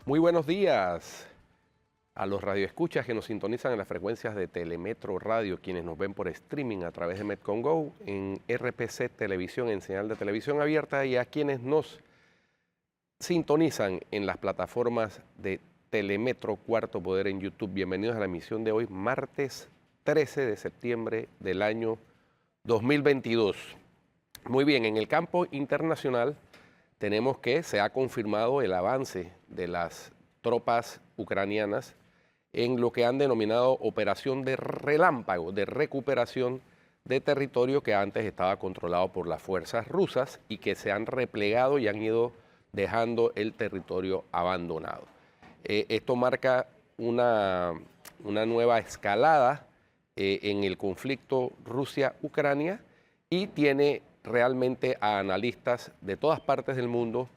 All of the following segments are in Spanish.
Muy buenos días a los radioescuchas que nos sintonizan en las frecuencias de Telemetro Radio, quienes nos ven por streaming a través de Metcon Go, en RPC Televisión, en señal de televisión abierta, y a quienes nos sintonizan en las plataformas de Telemetro Cuarto Poder en YouTube. Bienvenidos a la emisión de hoy, martes 13 de septiembre del año 2022. Muy bien, en el campo internacional tenemos que se ha confirmado el avance de las tropas ucranianas en lo que han denominado operación de relámpago, de recuperación de territorio que antes estaba controlado por las fuerzas rusas y que se han replegado y han ido dejando el territorio abandonado. Esto marca una nueva escalada en el conflicto Rusia-Ucrania y tiene realmente a analistas de todas partes del mundo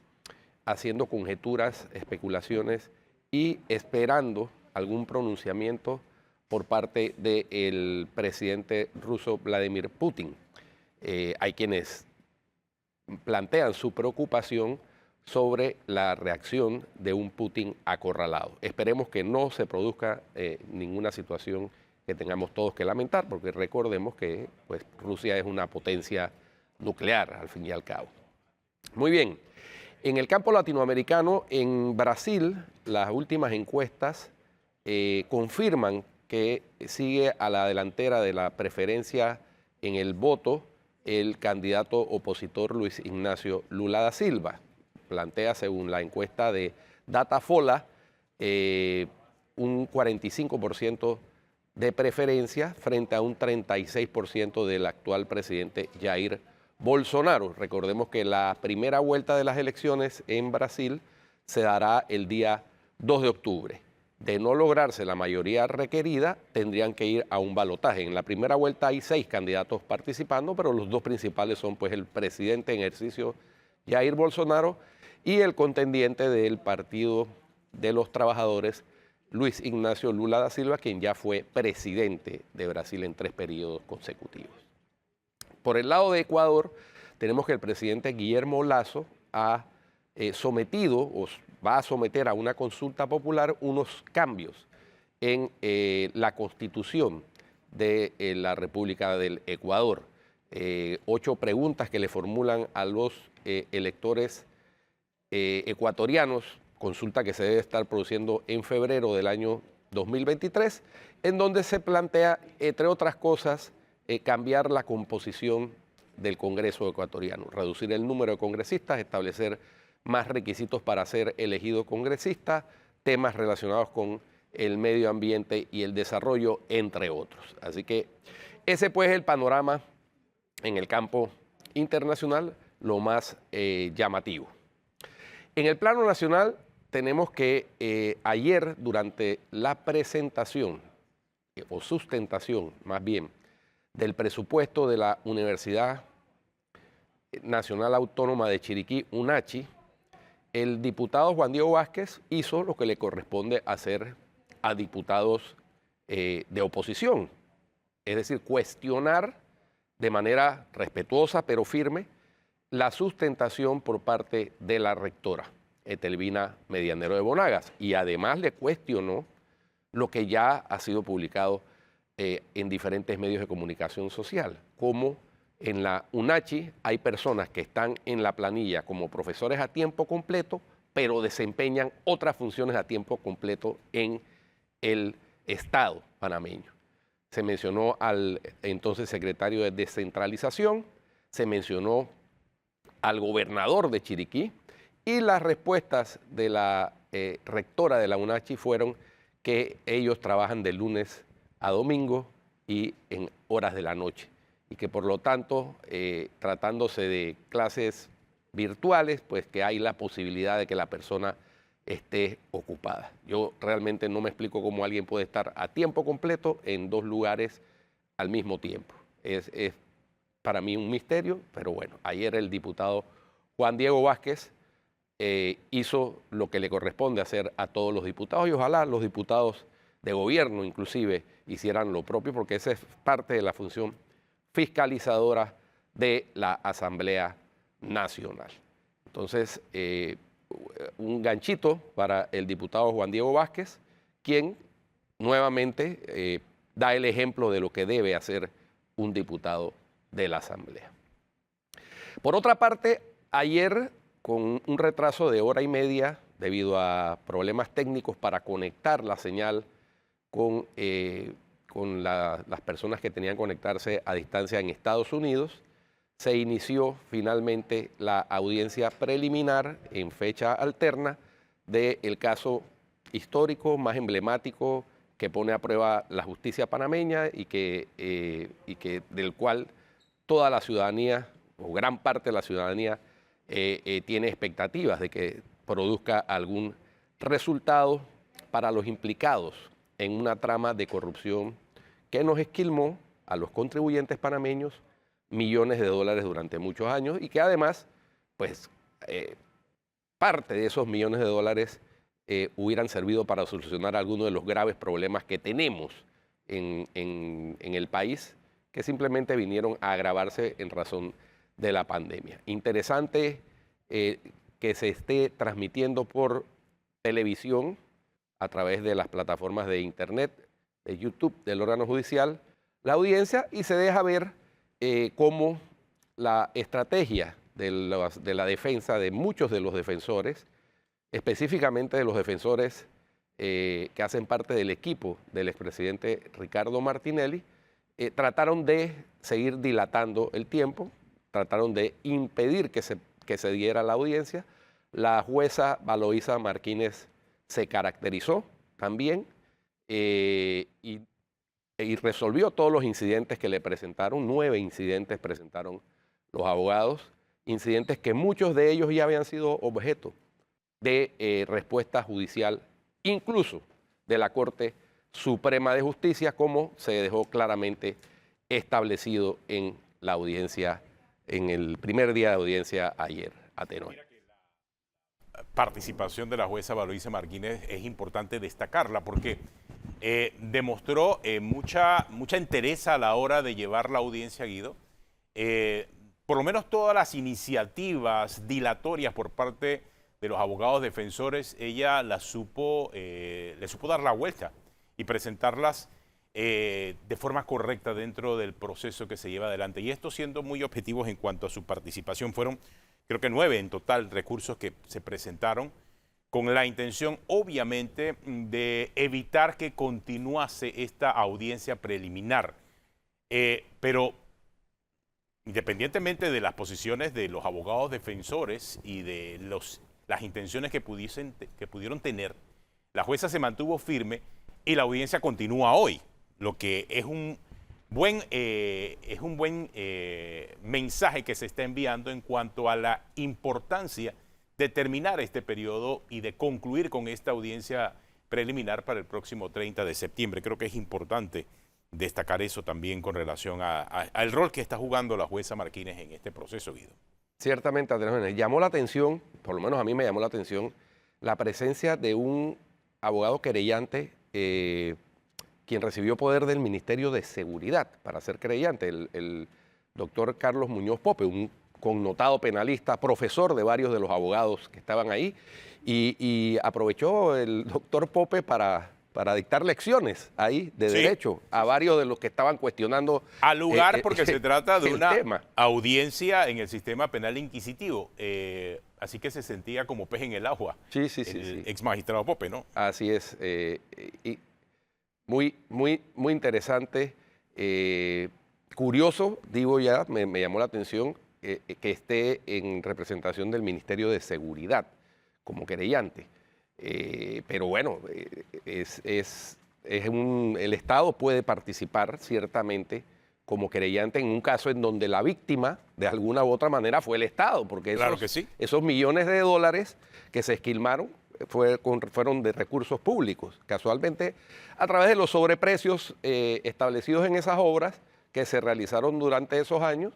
haciendo conjeturas, especulaciones y esperando algún pronunciamiento por parte del presidente ruso Vladimir Putin. Hay quienes plantean su preocupación sobre la reacción de un Putin acorralado. Esperemos que no se produzca ninguna situación que tengamos todos que lamentar, porque recordemos que pues, Rusia es una potencia nuclear, al fin y al cabo. Muy bien, en el campo latinoamericano, en Brasil, las últimas encuestas confirman que sigue a la delantera de la preferencia en el voto el candidato opositor Luis Ignacio Lula da Silva. Plantea, según la encuesta de Datafola, un 45% de preferencia frente a un 36% del actual presidente Jair Bolsonaro. Recordemos que la primera vuelta de las elecciones en Brasil se dará el día 2 de octubre. De no lograrse la mayoría requerida, tendrían que ir a un balotaje. En la primera vuelta hay 6 candidatos participando, pero los dos principales son pues, el presidente en ejercicio Jair Bolsonaro y el contendiente del Partido de los Trabajadores, Luis Ignacio Lula da Silva, quien ya fue presidente de Brasil en 3 periodos consecutivos. Por el lado de Ecuador, tenemos que el presidente Guillermo Lasso ha sometido o va a someter a una consulta popular unos cambios en la constitución de la República del Ecuador. 8 preguntas que le formulan a los electores ecuatorianos, consulta que se debe estar produciendo en febrero del año 2023, en donde se plantea, entre otras cosas, cambiar la composición del Congreso ecuatoriano, reducir el número de congresistas, establecer más requisitos para ser elegido congresista, temas relacionados con el medio ambiente y el desarrollo, entre otros. Así que ese pues es el panorama en el campo internacional, lo más llamativo. En el plano nacional tenemos que ayer, durante la presentación, o sustentación más bien, del presupuesto de la Universidad Nacional Autónoma de Chiriquí, UNACHI, el diputado Juan Diego Vázquez hizo lo que le corresponde hacer a diputados de oposición, es decir, cuestionar de manera respetuosa pero firme la sustentación por parte de la rectora, Etelvina Medianero de Bonagas, y además le cuestionó lo que ya ha sido publicado en diferentes medios de comunicación social, como en la UNACHI hay personas que están en la planilla como profesores a tiempo completo, pero desempeñan otras funciones a tiempo completo en el Estado panameño. Se mencionó al entonces secretario de Descentralización, se mencionó al gobernador de Chiriquí, y las respuestas de la rectora de la UNACHI fueron que ellos trabajan de lunes a domingo y en horas de la noche, y que por lo tanto, tratándose de clases virtuales, pues que hay la posibilidad de que la persona esté ocupada. Yo realmente no me explico cómo alguien puede estar a tiempo completo en 2 lugares al mismo tiempo. Es para mí un misterio, pero bueno, ayer el diputado Juan Diego Vázquez hizo lo que le corresponde hacer a todos los diputados, y ojalá los diputados de gobierno inclusive hicieran lo propio, porque esa es parte de la función fiscalizadora de la Asamblea Nacional. Entonces, un ganchito para el diputado Juan Diego Vázquez, quien nuevamente da el ejemplo de lo que debe hacer un diputado de la Asamblea. Por otra parte, ayer, con un retraso de hora y media debido a problemas técnicos para conectar la señal con las personas que tenían que conectarse a distancia en Estados Unidos, se inició finalmente la audiencia preliminar en fecha alterna del caso histórico más emblemático que pone a prueba la justicia panameña y del cual toda la ciudadanía, o gran parte de la ciudadanía, tiene expectativas de que produzca algún resultado para los implicados en una trama de corrupción que nos esquilmó a los contribuyentes panameños millones de dólares durante muchos años y que además, pues, parte de esos millones de dólares hubieran servido para solucionar algunos de los graves problemas que tenemos en el país, que simplemente vinieron a agravarse en razón de la pandemia. Interesante que se esté transmitiendo por televisión a través de las plataformas de internet, de YouTube, del órgano judicial, la audiencia, y se deja ver cómo la estrategia de la defensa de muchos de los defensores, específicamente de los defensores que hacen parte del equipo del expresidente Ricardo Martinelli, trataron de seguir dilatando el tiempo, trataron de impedir que se diera la audiencia. La jueza Valoisa Martínez se caracterizó también y resolvió todos los incidentes que le presentaron. 9 incidentes presentaron los abogados, incidentes que muchos de ellos ya habían sido objeto de respuesta judicial, incluso de la Corte Suprema de Justicia, como se dejó claramente establecido en la audiencia, en el primer día de audiencia ayer a tenor. Participación de la jueza Valoisa Martínez es importante destacarla porque demostró mucha entereza a la hora de llevar la audiencia, Guido. Por lo menos todas las iniciativas dilatorias por parte de los abogados defensores, ella le supo dar la vuelta y presentarlas de forma correcta dentro del proceso que se lleva adelante. Y esto, siendo muy objetivos en cuanto a su participación, fueron creo que 9 en total recursos que se presentaron con la intención, obviamente, de evitar que continuase esta audiencia preliminar. Pero independientemente de las posiciones de los abogados defensores y de las intenciones que pudieron tener, la jueza se mantuvo firme y la audiencia continúa hoy, lo que es un buen mensaje que se está enviando en cuanto a la importancia de terminar este periodo y de concluir con esta audiencia preliminar para el próximo 30 de septiembre. Creo que es importante destacar eso también con relación al rol que está jugando la jueza Martínez en este proceso, Guido. Ciertamente, Andrés Jiménez, llamó la atención, por lo menos a mí me llamó la atención, la presencia de un abogado querellante quien recibió poder del Ministerio de Seguridad para ser querellante, el doctor Carlos Muñoz Pope, un connotado penalista, profesor de varios de los abogados que estaban ahí, y aprovechó el doctor Pope para dictar lecciones ahí de derecho a varios de los que estaban cuestionando. Al lugar, porque se trata de una tema. Audiencia en el sistema penal inquisitivo, así que se sentía como pez en el agua. Sí. Ex magistrado Pope, ¿no? Así es. Muy interesante, curioso, digo ya, me llamó la atención que esté en representación del Ministerio de Seguridad como querellante. Pero bueno, el Estado puede participar ciertamente como querellante en un caso en donde la víctima de alguna u otra manera fue el Estado, porque Claro que sí. esos millones de dólares que se esquilmaron fueron de recursos públicos, casualmente a través de los sobreprecios establecidos en esas obras que se realizaron durante esos años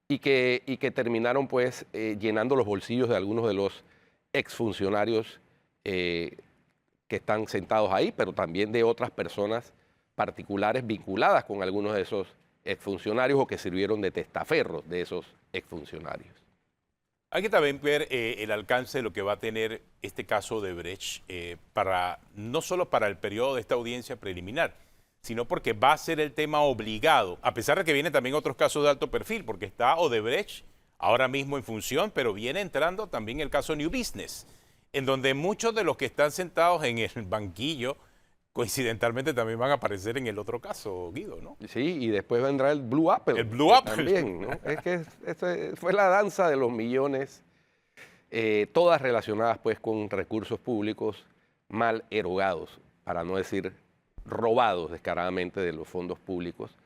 y que terminaron pues llenando los bolsillos de algunos de los exfuncionarios que están sentados ahí, pero también de otras personas particulares vinculadas con algunos de esos exfuncionarios o que sirvieron de testaferros de esos exfuncionarios. Hay que también ver el alcance de lo que va a tener este caso de Brecht no solo para el periodo de esta audiencia preliminar, sino porque va a ser el tema obligado, a pesar de que vienen también otros casos de alto perfil, porque está Odebrecht ahora mismo en función, pero viene entrando también el caso New Business, en donde muchos de los que están sentados en el banquillo coincidentalmente también van a aparecer en el otro caso, Guido, ¿no? Sí, y después vendrá el Blue Apple. El Blue Apple. También, ¿no? Es que fue la danza de los millones, todas relacionadas pues con recursos públicos mal erogados, para no decir robados descaradamente de los fondos públicos.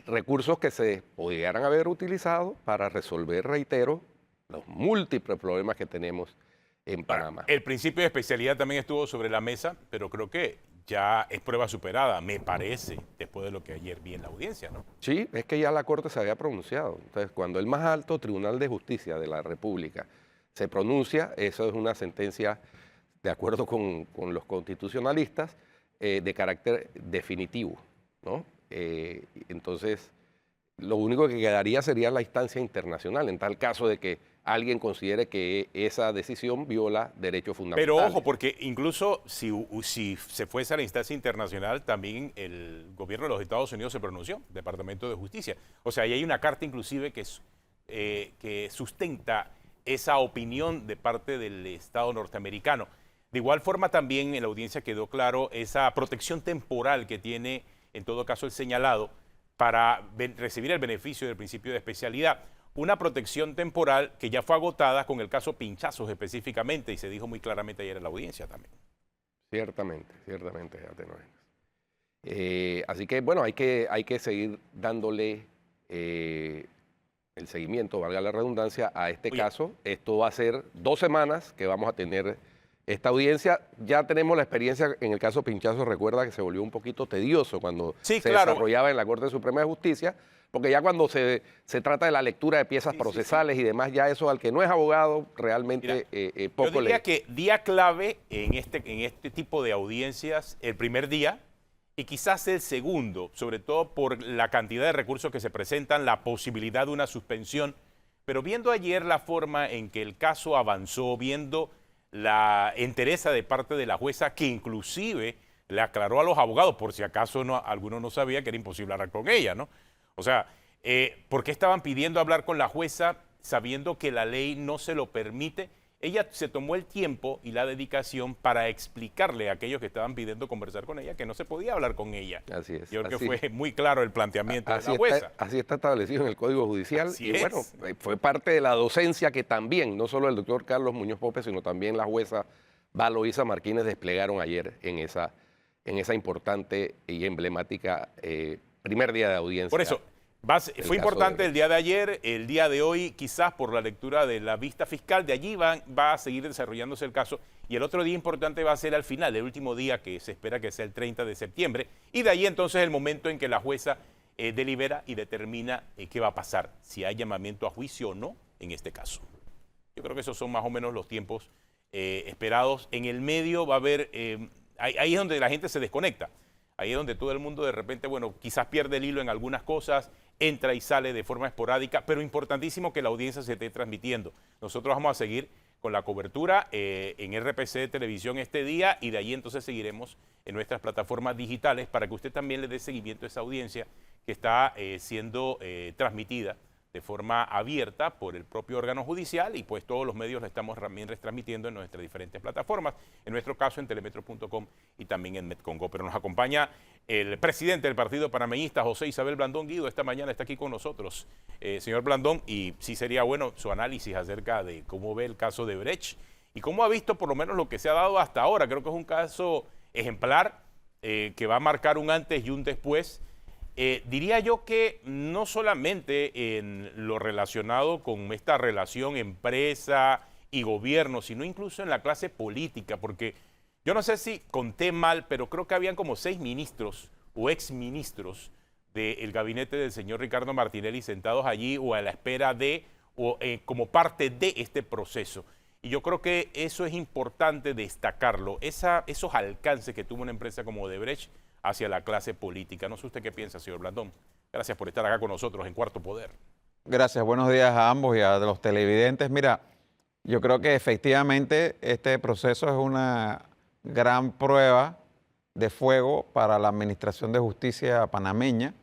Recursos que se pudieran haber utilizado para resolver, reitero, los múltiples problemas que tenemos en Panamá. El principio de especialidad también estuvo sobre la mesa, pero creo que ya es prueba superada, me parece, después de lo que ayer vi en la audiencia, ¿no? Sí, es que ya la Corte se había pronunciado. Entonces, cuando el más alto Tribunal de Justicia de la República se pronuncia, eso es una sentencia, de acuerdo con los constitucionalistas, de carácter definitivo, ¿no? Entonces, lo único que quedaría sería la instancia internacional, en tal caso de que alguien considere que esa decisión viola derechos fundamentales. Pero ojo, porque incluso si se fuese a la instancia internacional, también el gobierno de los Estados Unidos se pronunció, Departamento de Justicia. O sea, ahí hay una carta inclusive que sustenta esa opinión de parte del Estado norteamericano. De igual forma también en la audiencia quedó claro esa protección temporal que tiene en todo caso el señalado para recibir el beneficio del principio de especialidad. Una protección temporal que ya fue agotada con el caso Pinchazos específicamente y se dijo muy claramente ayer en la audiencia también. Ciertamente, así que bueno, hay que seguir dándole el seguimiento, valga la redundancia, a este caso. Esto va a ser 2 semanas que vamos a tener esta audiencia. Ya tenemos la experiencia en el caso Pinchazos, recuerda que se volvió un poquito tedioso cuando se desarrollaba en la Corte Suprema de Justicia, porque ya cuando se trata de la lectura de piezas procesales y demás, ya eso al que no es abogado realmente poco le... Yo diría que día clave en este tipo de audiencias, el primer día y quizás el segundo, sobre todo por la cantidad de recursos que se presentan, la posibilidad de una suspensión, pero viendo ayer la forma en que el caso avanzó, viendo la entereza de parte de la jueza, que inclusive le aclaró a los abogados, por si acaso alguno no sabía que era imposible hablar con ella, ¿no? O sea, ¿por qué estaban pidiendo hablar con la jueza sabiendo que la ley no se lo permite? Ella se tomó el tiempo y la dedicación para explicarle a aquellos que estaban pidiendo conversar con ella que no se podía hablar con ella. Así es. Yo creo que fue muy claro el planteamiento de la jueza. Así está establecido en el Código Judicial. Bueno, fue parte de la docencia que también, no solo el doctor Carlos Muñoz Pope, sino también la jueza Valoisa Martínez desplegaron ayer en esa importante y emblemática primer día de audiencia. Por eso, fue importante el día de ayer, el día de hoy, quizás por la lectura de la vista fiscal, de allí va a seguir desarrollándose el caso, y el otro día importante va a ser al final, el último día que se espera que sea el 30 de septiembre, y de ahí entonces el momento en que la jueza delibera y determina qué va a pasar, si hay llamamiento a juicio o no en este caso. Yo creo que esos son más o menos los tiempos esperados. En el medio va a haber, ahí es donde la gente se desconecta. Ahí es donde todo el mundo de repente, bueno, quizás pierde el hilo en algunas cosas, entra y sale de forma esporádica, pero importantísimo que la audiencia se esté transmitiendo. Nosotros vamos a seguir con la cobertura en RPC Televisión este día y de ahí entonces seguiremos en nuestras plataformas digitales para que usted también le dé seguimiento a esa audiencia que está siendo transmitida de forma abierta por el propio órgano judicial y pues todos los medios la estamos también retransmitiendo en nuestras diferentes plataformas, en nuestro caso en telemetro.com y también en Metcongo. Pero nos acompaña el presidente del Partido Panameñista, José Isabel Blandón. Guido, esta mañana está aquí con nosotros. Señor Blandón, y sí sería bueno su análisis acerca de cómo ve el caso de Brecht y cómo ha visto por lo menos lo que se ha dado hasta ahora. Creo que es un caso ejemplar que va a marcar un antes y un después. Diría yo que no solamente en lo relacionado con esta relación empresa y gobierno, sino incluso en la clase política, porque yo no sé si conté mal, pero creo que habían como 6 ministros o exministros del gabinete del señor Ricardo Martinelli sentados allí o a la espera de, o como parte de este proceso. Y yo creo que eso es importante destacarlo, esos alcances que tuvo una empresa como Odebrecht hacia la clase política. No sé usted qué piensa, señor Blandón. Gracias por estar acá con nosotros en Cuarto Poder. Gracias, buenos días a ambos y a los televidentes. Mira, Yo creo que efectivamente este proceso es una gran prueba de fuego para la Administración de Justicia panameña.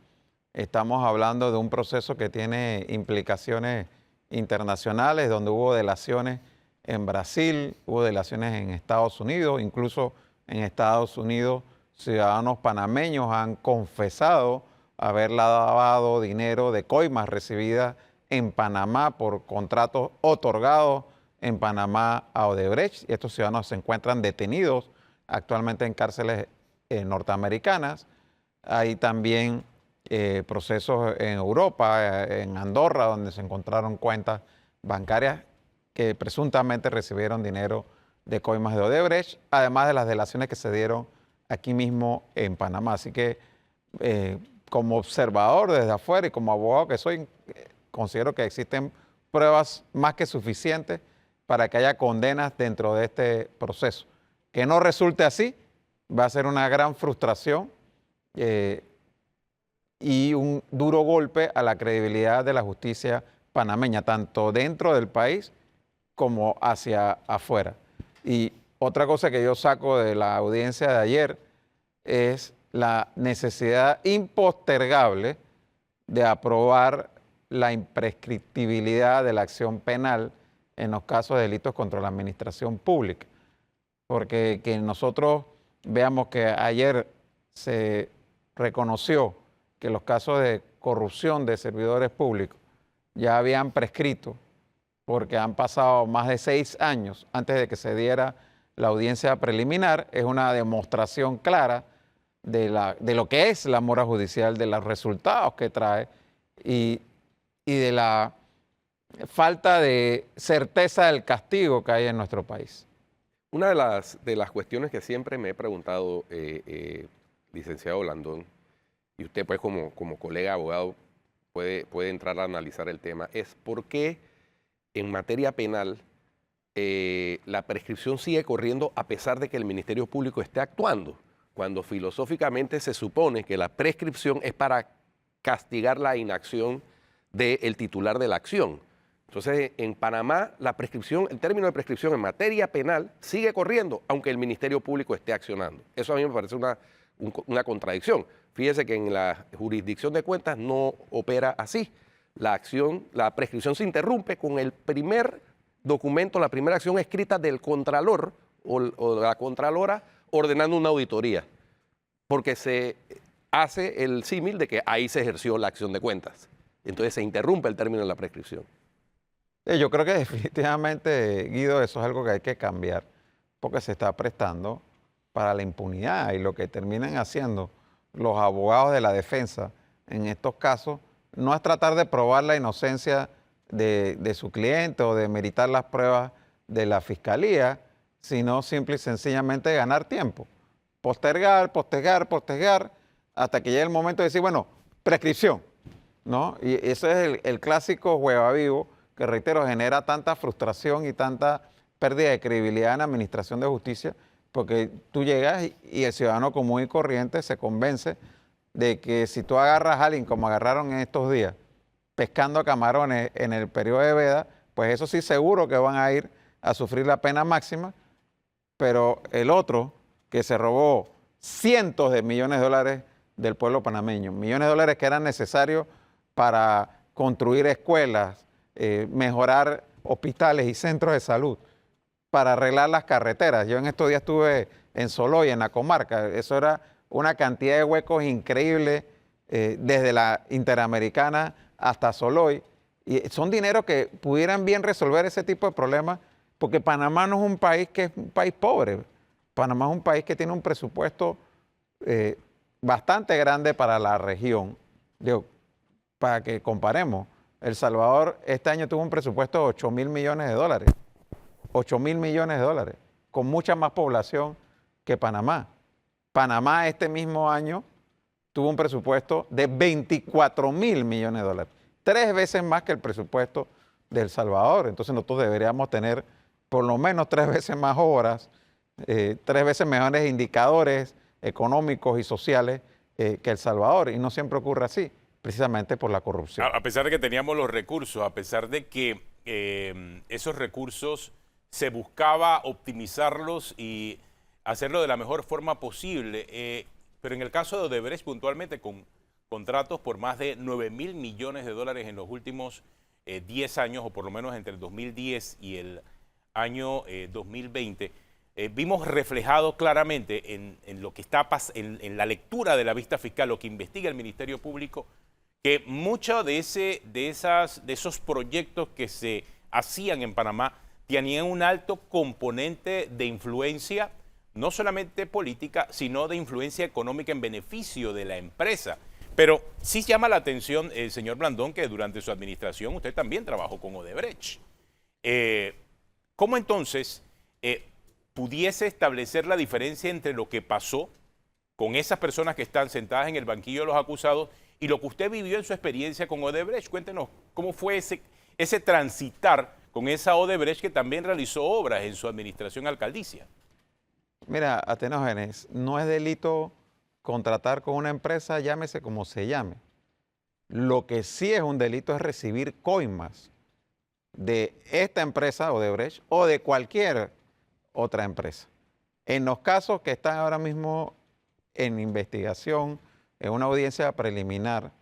Estamos hablando de un proceso que tiene implicaciones internacionales, donde hubo delaciones en Brasil, hubo delaciones en Estados Unidos, incluso en Estados Unidos ciudadanos panameños han confesado haber lavado dinero de coimas recibidas en Panamá por contratos otorgados en Panamá a Odebrecht, y estos ciudadanos se encuentran detenidos actualmente en cárceles norteamericanas. Hay también procesos en Europa, en Andorra, donde se encontraron cuentas bancarias que presuntamente recibieron dinero de coimas de Odebrecht, además de las delaciones que se dieron aquí mismo en Panamá. Así que como observador desde afuera y como abogado que soy, considero que existen pruebas más que suficientes para que haya condenas dentro de este proceso. Que no resulte así va a ser una gran frustración y un duro golpe a la credibilidad de la justicia panameña, tanto dentro del país como hacia afuera. Y otra cosa que yo saco de la audiencia de ayer es la necesidad impostergable de aprobar la imprescriptibilidad de la acción penal en los casos de delitos contra la administración pública. Porque que nosotros veamos que ayer se reconoció que los casos de corrupción de servidores públicos ya habían prescrito porque han pasado más de 6 años antes de que se diera la audiencia preliminar, es una demostración clara de lo que es la mora judicial, de los resultados que trae y de la falta de certeza del castigo que hay en nuestro país. Una de las cuestiones que siempre me he preguntado, licenciado Blandón, y usted pues como colega abogado puede entrar a analizar el tema, es por qué en materia penal la prescripción sigue corriendo a pesar de que el Ministerio Público esté actuando, cuando filosóficamente se supone que la prescripción es para castigar la inacción del titular de la acción. Entonces, en Panamá, la prescripción, el término de prescripción en materia penal sigue corriendo, aunque el Ministerio Público esté accionando. Eso a mí me parece una contradicción. Fíjese que en la jurisdicción de cuentas no opera así. La prescripción se interrumpe con el primer documento, la primera acción escrita del contralor o la contralora ordenando una auditoría, porque se hace el símil de que ahí se ejerció la acción de cuentas. Entonces se interrumpe el término de la prescripción. Yo creo que definitivamente, Guido, eso es algo que hay que cambiar, porque se está prestando para la impunidad y lo que terminan haciendo los abogados de la defensa en estos casos no es tratar de probar la inocencia de su cliente o de meritar las pruebas de la fiscalía, sino simple y sencillamente ganar tiempo. Postergar, hasta que llegue el momento de decir, bueno, prescripción, ¿no? Y ese es el clásico juega vivo que, reitero, genera tanta frustración y tanta pérdida de credibilidad en la administración de justicia, porque tú llegas y el ciudadano común y corriente se convence de que si tú agarras a alguien como agarraron en estos días, pescando camarones en el periodo de veda, pues eso sí seguro que van a ir a sufrir la pena máxima, pero el otro que se robó cientos de millones de dólares del pueblo panameño, millones de dólares que eran necesarios para construir escuelas, mejorar hospitales y centros de salud, para arreglar las carreteras. Yo en estos días estuve en Soloy, en la comarca. Eso era una cantidad de huecos increíble desde la Interamericana hasta Soloy. Y son dineros que pudieran bien resolver ese tipo de problemas, porque Panamá no es un país que es un país pobre. Panamá es un país que tiene un presupuesto bastante grande para la región. Digo, para que comparemos, El Salvador este año tuvo un presupuesto de 8.000 millones de dólares. 8.000 millones de dólares, con mucha más población que Panamá. Panamá este mismo año tuvo un presupuesto de 24.000 millones de dólares, 3 veces más que el presupuesto de El Salvador. Entonces nosotros deberíamos tener por lo menos 3 veces más obras, 3 veces mejores indicadores económicos y sociales que El Salvador, y no siempre ocurre así, precisamente por la corrupción. A pesar de que teníamos los recursos, a pesar de que esos recursos se buscaba optimizarlos y hacerlo de la mejor forma posible. Pero en el caso de Odebrecht, puntualmente, con contratos por más de 9.000 millones de dólares en los últimos 10 años, o por lo menos entre el 2010 y el año 2020, vimos reflejado claramente en lo que está en la lectura de la vista fiscal, lo que investiga el Ministerio Público, que muchos de esos proyectos que se hacían en Panamá tenían un alto componente de influencia, no solamente política, sino de influencia económica en beneficio de la empresa. Pero sí llama la atención, señor Blandón, que durante su administración usted también trabajó con Odebrecht. ¿Cómo entonces pudiese establecer la diferencia entre lo que pasó con esas personas que están sentadas en el banquillo de los acusados y lo que usted vivió en su experiencia con Odebrecht? Cuéntenos cómo fue ese transitar con esa Odebrecht que también realizó obras en su administración alcaldicia. Mira, Atenógenes, no es delito contratar con una empresa, llámese como se llame. Lo que sí es un delito es recibir coimas de esta empresa, Odebrecht, o de cualquier otra empresa. En los casos que están ahora mismo en investigación, en una audiencia preliminar,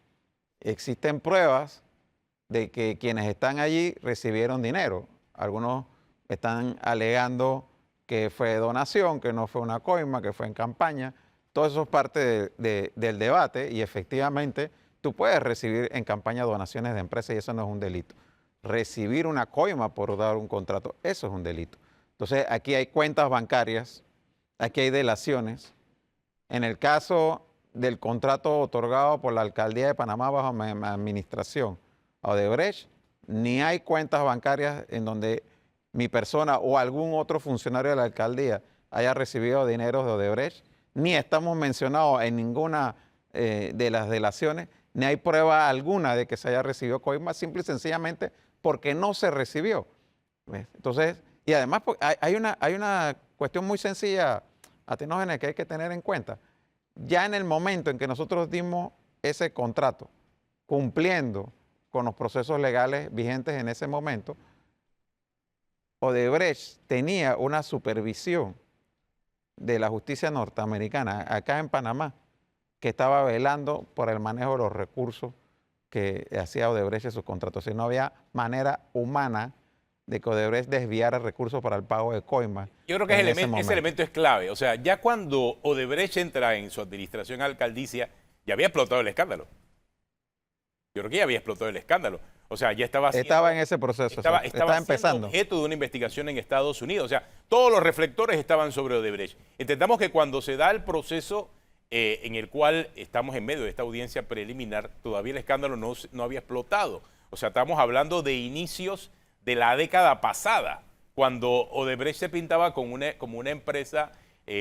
existen pruebas de que quienes están allí recibieron dinero. Algunos están alegando que fue donación, que no fue una coima, que fue en campaña. Todo eso es parte del debate y efectivamente tú puedes recibir en campaña donaciones de empresas y eso no es un delito. Recibir una coima por dar un contrato, eso es un delito. Entonces aquí hay cuentas bancarias, aquí hay delaciones. En el caso del contrato otorgado por la Alcaldía de Panamá bajo mi administración a Odebrecht, ni hay cuentas bancarias en donde mi persona o algún otro funcionario de la alcaldía haya recibido dinero de Odebrecht, ni estamos mencionados en ninguna de las delaciones, ni hay prueba alguna de que se haya recibido coima, simple y sencillamente porque no se recibió. ¿Ves? Entonces, y además hay una cuestión muy sencilla, Atenógenes, que hay que tener en cuenta. Ya en el momento en que nosotros dimos ese contrato, cumpliendo con los procesos legales vigentes en ese momento, Odebrecht tenía una supervisión de la justicia norteamericana acá en Panamá que estaba velando por el manejo de los recursos que hacía Odebrecht en sus contratos. Si no había manera humana de que Odebrecht desviara recursos para el pago de coimas. Yo creo que ese elemento es clave. O sea, ya cuando Odebrecht entra en su administración alcaldicia, ya había explotado el escándalo. Yo creo que ya había explotado el escándalo. O sea, ya estaba en ese proceso. Estaba empezando. Objeto de una investigación en Estados Unidos. O sea, todos los reflectores estaban sobre Odebrecht. Entendamos que cuando se da el proceso en el cual estamos en medio de esta audiencia preliminar, todavía el escándalo no había explotado. O sea, estamos hablando de inicios de la década pasada, cuando Odebrecht se pintaba como una empresa,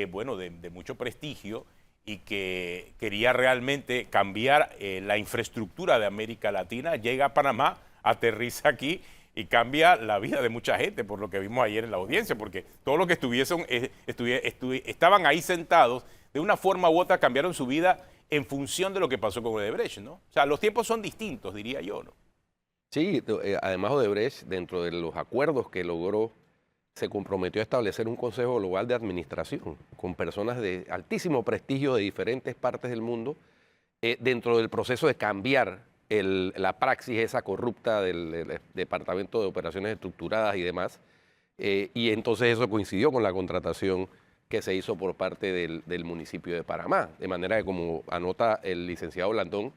bueno, de mucho prestigio y que quería realmente cambiar la infraestructura de América Latina, llega a Panamá, aterriza aquí y cambia la vida de mucha gente, por lo que vimos ayer en la audiencia, porque todos los que estaban ahí sentados, de una forma u otra cambiaron su vida en función de lo que pasó con Odebrecht, ¿no? O sea, los tiempos son distintos, diría yo, ¿no? Sí, además Odebrecht, dentro de los acuerdos que logró, se comprometió a establecer un Consejo Global de Administración con personas de altísimo prestigio de diferentes partes del mundo, dentro del proceso de cambiar la praxis esa corrupta del Departamento de Operaciones Estructuradas y demás. Y entonces eso coincidió con la contratación que se hizo por parte del municipio de Panamá. De manera que, como anota el licenciado Blandón,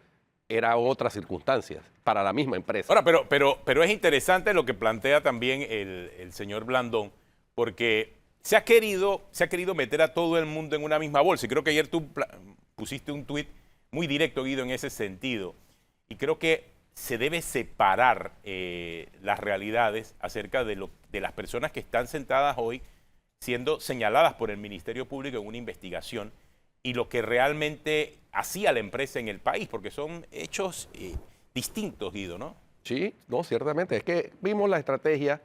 era otras circunstancias para la misma empresa. Ahora, pero es interesante lo que plantea también el señor Blandón, porque se ha querido meter a todo el mundo en una misma bolsa. Y creo que ayer tú pusiste un tuit muy directo, Guido, en ese sentido. Y creo que se debe separar las realidades acerca de las personas que están sentadas hoy siendo señaladas por el Ministerio Público en una investigación y lo que realmente hacía la empresa en el país, porque son hechos distintos, Guido, ¿no? Sí, no, ciertamente. Es que vimos la estrategia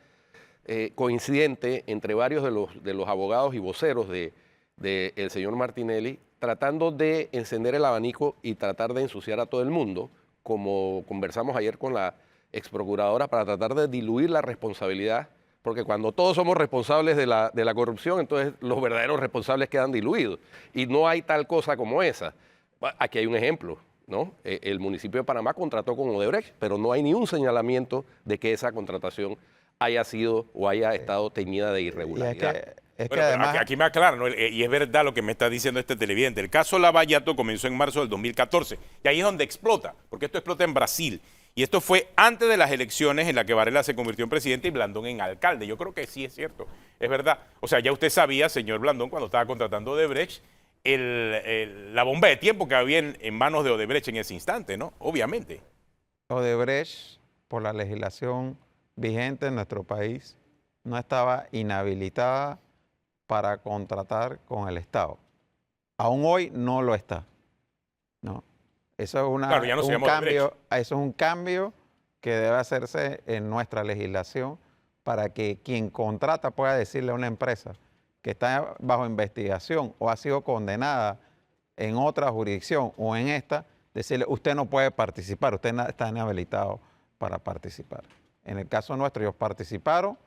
coincidente entre varios de los abogados y voceros del señor Martinelli, tratando de encender el abanico y tratar de ensuciar a todo el mundo, como conversamos ayer con la exprocuradora, para tratar de diluir la responsabilidad porque cuando todos somos responsables de la corrupción, entonces los verdaderos responsables quedan diluidos. Y no hay tal cosa como esa. Aquí hay un ejemplo, ¿no? El municipio de Panamá contrató con Odebrecht, pero no hay ni un señalamiento de que esa contratación haya sido o haya estado teñida de irregularidad. Es que Bueno, además, aquí me aclaran, ¿no? Y es verdad lo que me está diciendo este televidente. El caso Lavallato comenzó en marzo del 2014 y ahí es donde explota, porque esto explota en Brasil. Y esto fue antes de las elecciones en las que Varela se convirtió en presidente y Blandón en alcalde. Yo creo que sí es cierto, es verdad. O sea, ya usted sabía, señor Blandón, cuando estaba contratando a Odebrecht, la bomba de tiempo que había en manos de Odebrecht en ese instante, ¿no? Obviamente. Odebrecht, por la legislación vigente en nuestro país, no estaba inhabilitada para contratar con el Estado. Aún hoy no lo está. ¿No? Eso es Claro, ya no se llama cambio, Odebrecht. eso es un cambio que debe hacerse en nuestra legislación para que quien contrata pueda decirle a una empresa que está bajo investigación o ha sido condenada en otra jurisdicción o en esta, decirle, usted no puede participar, usted está inhabilitado para participar. En el caso nuestro, ellos participaron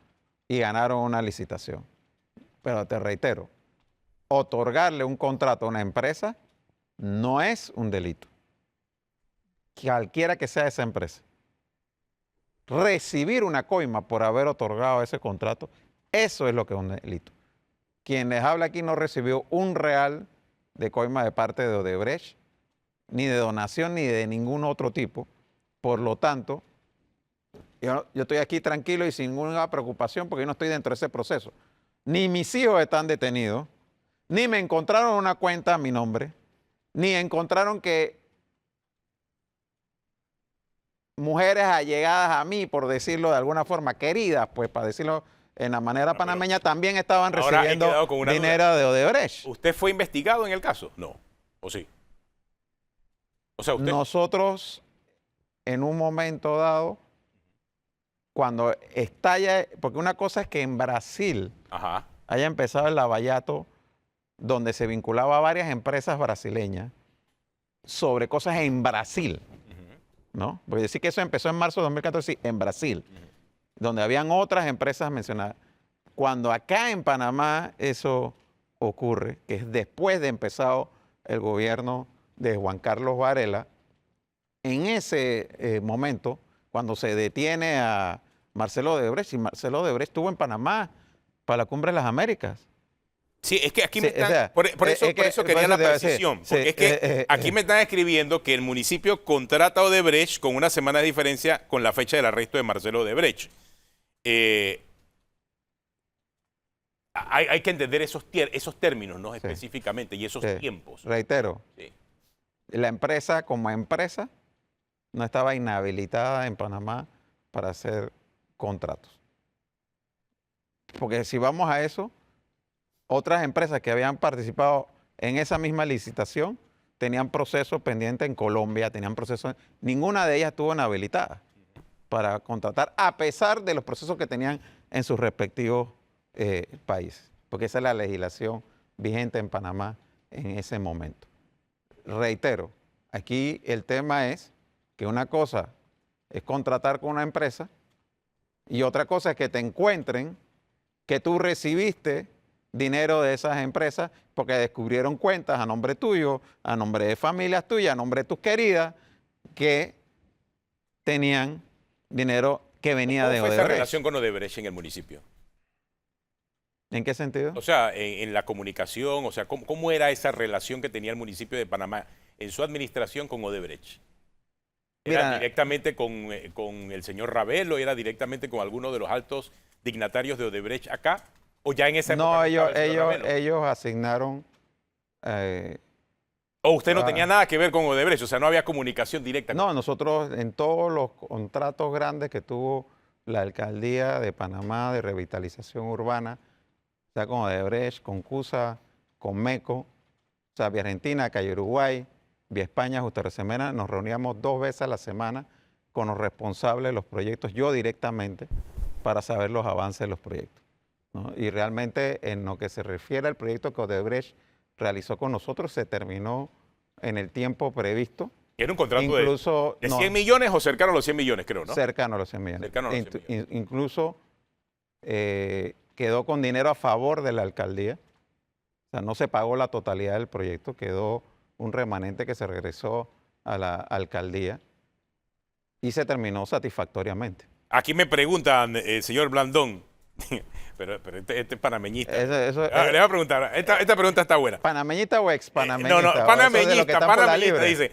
y ganaron una licitación. Pero te reitero, otorgarle un contrato a una empresa no es un delito. Cualquiera que sea esa empresa. Recibir una coima por haber otorgado ese contrato, eso es lo que es un delito. Quien les habla aquí no recibió un real de coima de parte de Odebrecht, ni de donación, ni de ningún otro tipo. Por lo tanto, yo estoy aquí tranquilo y sin ninguna preocupación porque yo no estoy dentro de ese proceso. Ni mis hijos están detenidos, ni me encontraron una cuenta a mi nombre, ni encontraron que mujeres allegadas a mí, por decirlo de alguna forma, queridas, pues para decirlo en la manera panameña, también estaban ahora he recibiendo quedado con una dinero duda. de Odebrecht. ¿Usted fue investigado en el caso? No. ¿O sí? O sea, usted... Nosotros, en un momento dado, cuando estalla, porque una cosa es que en Brasil Ajá. haya empezado el lavallato, donde se vinculaba a varias empresas brasileñas sobre cosas en Brasil, ¿no? Porque decir que eso empezó en marzo de 2014, sí, en Brasil, donde habían otras empresas mencionadas. Cuando acá en Panamá eso ocurre, que es después de empezado el gobierno de Juan Carlos Varela, en ese momento, cuando se detiene a Marcelo Odebrecht, y Marcelo Odebrecht estuvo en Panamá para la Cumbre de las Américas. Sí, es que aquí Sí, me están, o sea, por eso quería la te iba a decir, precisión, sí, porque es que aquí me están escribiendo que el municipio contrata a Odebrecht con una semana de diferencia con la fecha del arresto de Marcelo Odebrecht. Hay que entender esos términos, ¿no? Sí. Específicamente, y esos Sí. tiempos. Reitero, Sí. la empresa como empresa no estaba inhabilitada en Panamá para hacer contratos. Porque si vamos a eso, otras empresas que habían participado en esa misma licitación tenían procesos pendientes en Colombia, ninguna de ellas estuvo inhabilitada para contratar, a pesar de los procesos que tenían en sus respectivos países, porque esa es la legislación vigente en Panamá en ese momento. Reitero, aquí el tema es que una cosa es contratar con una empresa y otra cosa es que te encuentren que tú recibiste dinero de esas empresas porque descubrieron cuentas a nombre tuyo, a nombre de familias tuyas, a nombre de tus queridas, que tenían dinero que venía de ¿Cómo fue esa Odebrecht. relación con Odebrecht en el municipio? ¿En qué sentido? O sea, en la comunicación, o sea, ¿cómo era esa relación que tenía el municipio de Panamá en su administración con Odebrecht? ¿Era Mira, directamente con el señor Ravelo? ¿Era directamente con alguno de los altos dignatarios de Odebrecht acá? ¿O ya en esa época no, estaba el señor Ravelo? ellos asignaron... ¿O usted no tenía nada que ver con Odebrecht? O sea, no había comunicación directa. No, nosotros en todos los contratos grandes que tuvo la alcaldía de Panamá de revitalización urbana, sea con Odebrecht, con CUSA, con MECO, o sea, Vía Argentina, Calle Uruguay, Vía España, Justo Resemena, nos reuníamos 2 veces a la semana con los responsables de los proyectos, yo directamente, para saber los avances de los proyectos, ¿no? Y realmente en lo que se refiere al proyecto que Odebrecht realizó con nosotros, se terminó en el tiempo previsto. ¿Era un contrato incluso, de 100 millones o cercano a los 100 millones, creo, no? Cercano a los 100 millones. Cercano a los 100 millones. Incluso quedó con dinero a favor de la alcaldía. O sea, no se pagó la totalidad del proyecto, quedó un remanente que se regresó a la alcaldía y se terminó satisfactoriamente. Aquí me preguntan, señor Blandón, pero este es panameñista. Le voy a preguntar, esta pregunta está buena. ¿Panameñista o ex panameñista? No, panameñista, dice.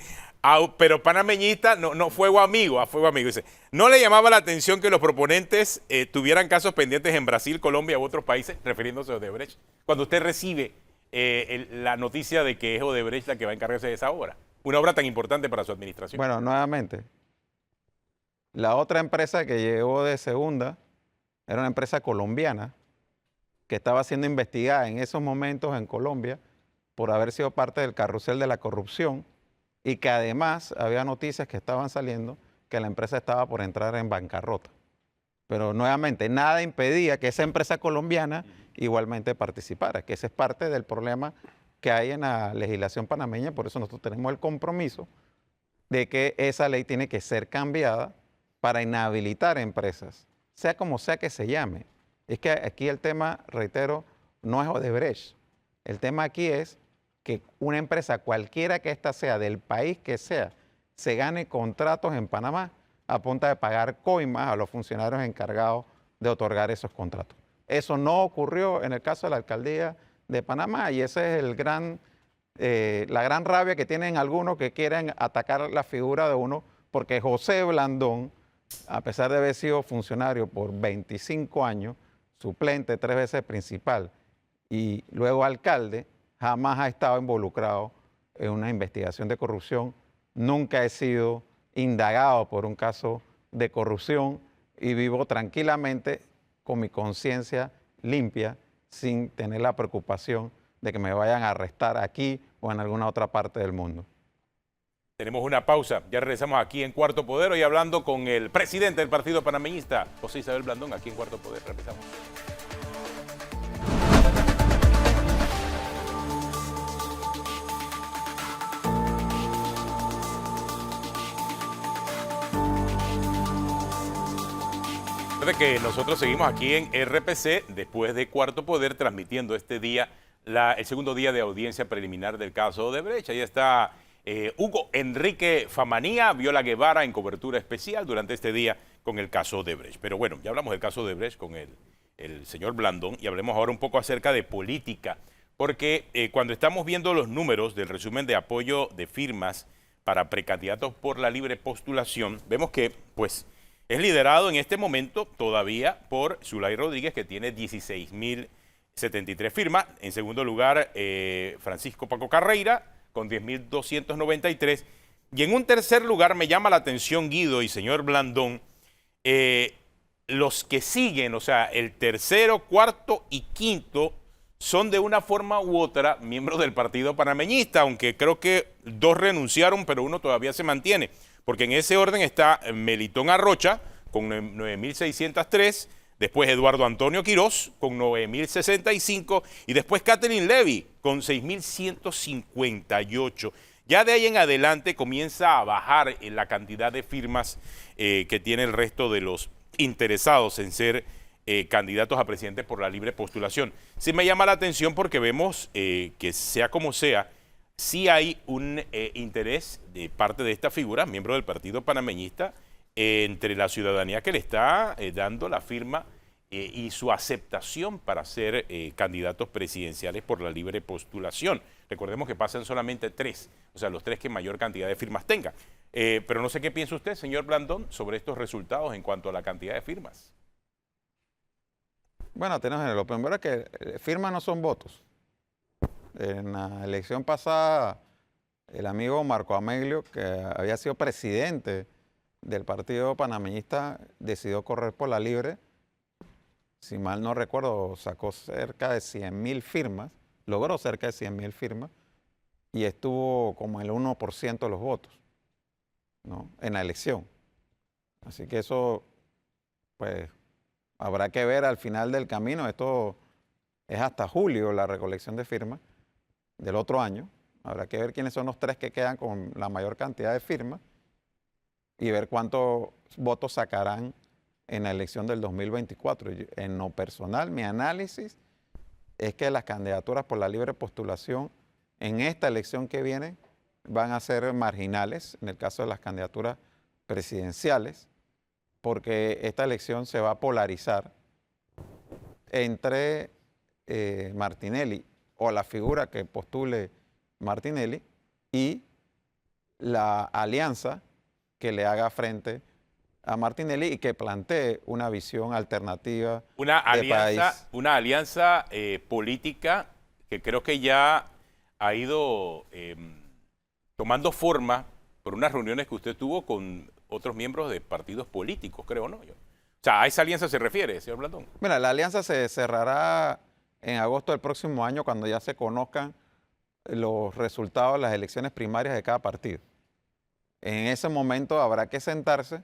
Pero panameñista no fuego amigo, a fuego amigo. Dice, ¿no le llamaba la atención que los proponentes tuvieran casos pendientes en Brasil, Colombia u otros países, refiriéndose a Odebrecht? Cuando usted recibe la noticia de que es Odebrecht la que va a encargarse de esa obra, una obra tan importante para su administración. Bueno, nuevamente, la otra empresa que llegó de segunda era una empresa colombiana que estaba siendo investigada en esos momentos en Colombia por haber sido parte del carrusel de la corrupción y que además había noticias que estaban saliendo que la empresa estaba por entrar en bancarrota. Pero nuevamente, nada impedía que esa empresa colombiana igualmente participara, que ese es parte del problema que hay en la legislación panameña, por eso nosotros tenemos el compromiso de que esa ley tiene que ser cambiada para inhabilitar empresas, sea como sea que se llame. Es que aquí el tema, reitero, no es Odebrecht. El tema aquí es que una empresa, cualquiera que ésta sea, del país que sea, se gane contratos en Panamá a punta de pagar coimas a los funcionarios encargados de otorgar esos contratos. Eso no ocurrió en el caso de la alcaldía de Panamá y ese es la gran rabia que tienen algunos que quieren atacar la figura de uno, porque José Blandón, a pesar de haber sido funcionario por 25 años, suplente 3 veces principal y luego alcalde, jamás ha estado involucrado en una investigación de corrupción, nunca he sido indagado por un caso de corrupción y vivo tranquilamente con mi conciencia limpia sin tener la preocupación de que me vayan a arrestar aquí o en alguna otra parte del mundo. Tenemos una pausa, ya regresamos aquí en Cuarto Poder, hoy hablando con el presidente del Partido Panameñista, José Isabel Blandón, aquí en Cuarto Poder. Regresamos. Recuerde que nosotros seguimos aquí en RPC, después de Cuarto Poder, transmitiendo este día, el segundo día de audiencia preliminar del caso Odebrecht. Ahí está Hugo Enrique Famanía, Viola Guevara en cobertura especial durante este día con el caso Odebrecht. Pero bueno, ya hablamos del caso Odebrecht con el señor Blandón y hablemos ahora un poco acerca de política, porque cuando estamos viendo los números del resumen de apoyo de firmas para precandidatos por la libre postulación, vemos que pues es liderado en este momento todavía por Zulay Rodríguez, que tiene 16.073 firmas. En segundo lugar, Francisco Paco Carreira, con 10.293. Y en un tercer lugar me llama la atención, Guido y señor Blandón, los que siguen, o sea, el tercero, cuarto y quinto, son de una forma u otra miembros del Partido Panameñista, aunque creo que 2 renunciaron, pero uno todavía se mantiene. Porque en ese orden está Melitón Arrocha, con 9.603, después Eduardo Antonio Quirós, con 9.065, y después Catherine Levy, con 6.158. Ya de ahí en adelante comienza a bajar la cantidad de firmas que tiene el resto de los interesados en ser candidatos a presidente por la libre postulación. Sí me llama la atención porque vemos que sea como sea, sí hay un interés de parte de esta figura, miembro del Partido Panameñista, entre la ciudadanía que le está dando la firma y su aceptación para ser candidatos presidenciales por la libre postulación. Recordemos que pasan solamente 3, o sea, los 3 que mayor cantidad de firmas tengan. Pero no sé qué piensa usted, señor Blandón, sobre estos resultados en cuanto a la cantidad de firmas. Bueno, lo primero es que firmas no son votos. En la elección pasada, el amigo Marco Ameglio, que había sido presidente del Partido Panameñista, decidió correr por la libre. Si mal no recuerdo, sacó cerca de 100.000 firmas, logró cerca de 100.000 firmas y estuvo como el 1% de los votos, ¿no?, en la elección. Así que eso, pues, habrá que ver al final del camino. Esto es hasta julio la recolección de firmas del otro año. Habrá que ver quiénes son los 3 que quedan con la mayor cantidad de firmas y ver cuántos votos sacarán en la elección del 2024. En lo personal, mi análisis es que las candidaturas por la libre postulación en esta elección que viene van a ser marginales, en el caso de las candidaturas presidenciales, porque esta elección se va a polarizar entre Martinelli o la figura que postule Martinelli y la alianza que le haga frente a Martinelli y que plantee una visión alternativa de país. Una alianza política que creo que ya ha ido tomando forma por unas reuniones que usted tuvo con otros miembros de partidos políticos, creo, ¿no? O sea, ¿a esa alianza se refiere, señor Blandón? Mira, la alianza se cerrará en agosto del próximo año cuando ya se conozcan los resultados de las elecciones primarias de cada partido. En ese momento habrá que sentarse,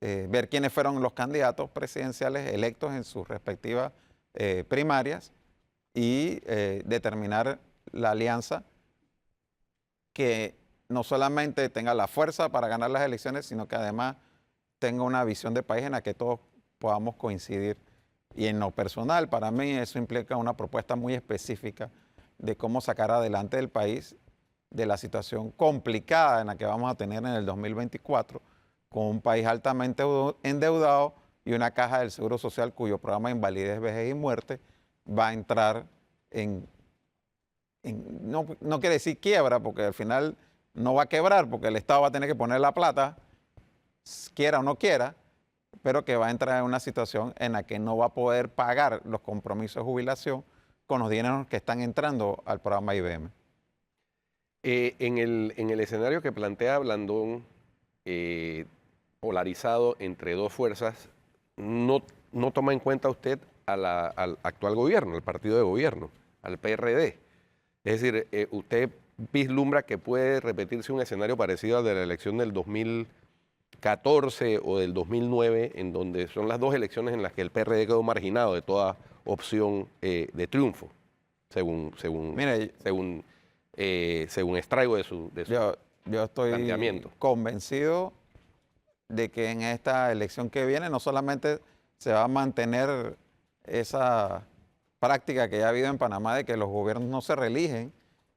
ver quiénes fueron los candidatos presidenciales electos en sus respectivas primarias y determinar la alianza que no solamente tenga la fuerza para ganar las elecciones, sino que además tenga una visión de país en la que todos podamos coincidir. Y en lo personal, para mí eso implica una propuesta muy específica de cómo sacar adelante el país de la situación complicada en la que vamos a tener en el 2024, con un país altamente endeudado y una caja del Seguro Social cuyo programa de invalidez, vejez y muerte va a entrar no quiere decir quiebra, porque al final no va a quebrar, porque el Estado va a tener que poner la plata, quiera o no quiera, pero que va a entrar en una situación en la que no va a poder pagar los compromisos de jubilación con los dineros que están entrando al programa IBM. En el escenario que plantea Blandón, polarizado entre dos fuerzas, no toma en cuenta usted al actual gobierno, al partido de gobierno, al PRD. Es decir, usted vislumbra que puede repetirse un escenario parecido al de la elección del 2014 o del 2009, en donde son las dos elecciones en las que el PRD quedó marginado de toda opción de triunfo, según extraigo de su yo estoy planteamiento. Convencido de que en esta elección que viene no solamente se va a mantener esa práctica que ya ha habido en Panamá de que los gobiernos no se reeligen,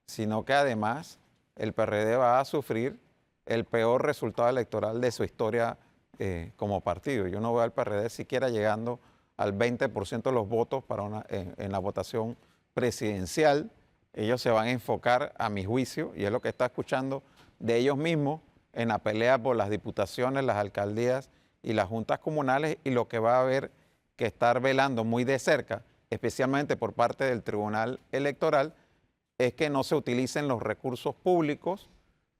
sino que además el PRD va a sufrir el peor resultado electoral de su historia como partido. Yo no veo al PRD siquiera llegando al 20% de los votos en la votación presidencial. Ellos se van a enfocar, a mi juicio, y es lo que está escuchando de ellos mismos, en la pelea por las diputaciones, las alcaldías y las juntas comunales, y lo que va a haber que estar velando muy de cerca, especialmente por parte del Tribunal Electoral, es que no se utilicen los recursos públicos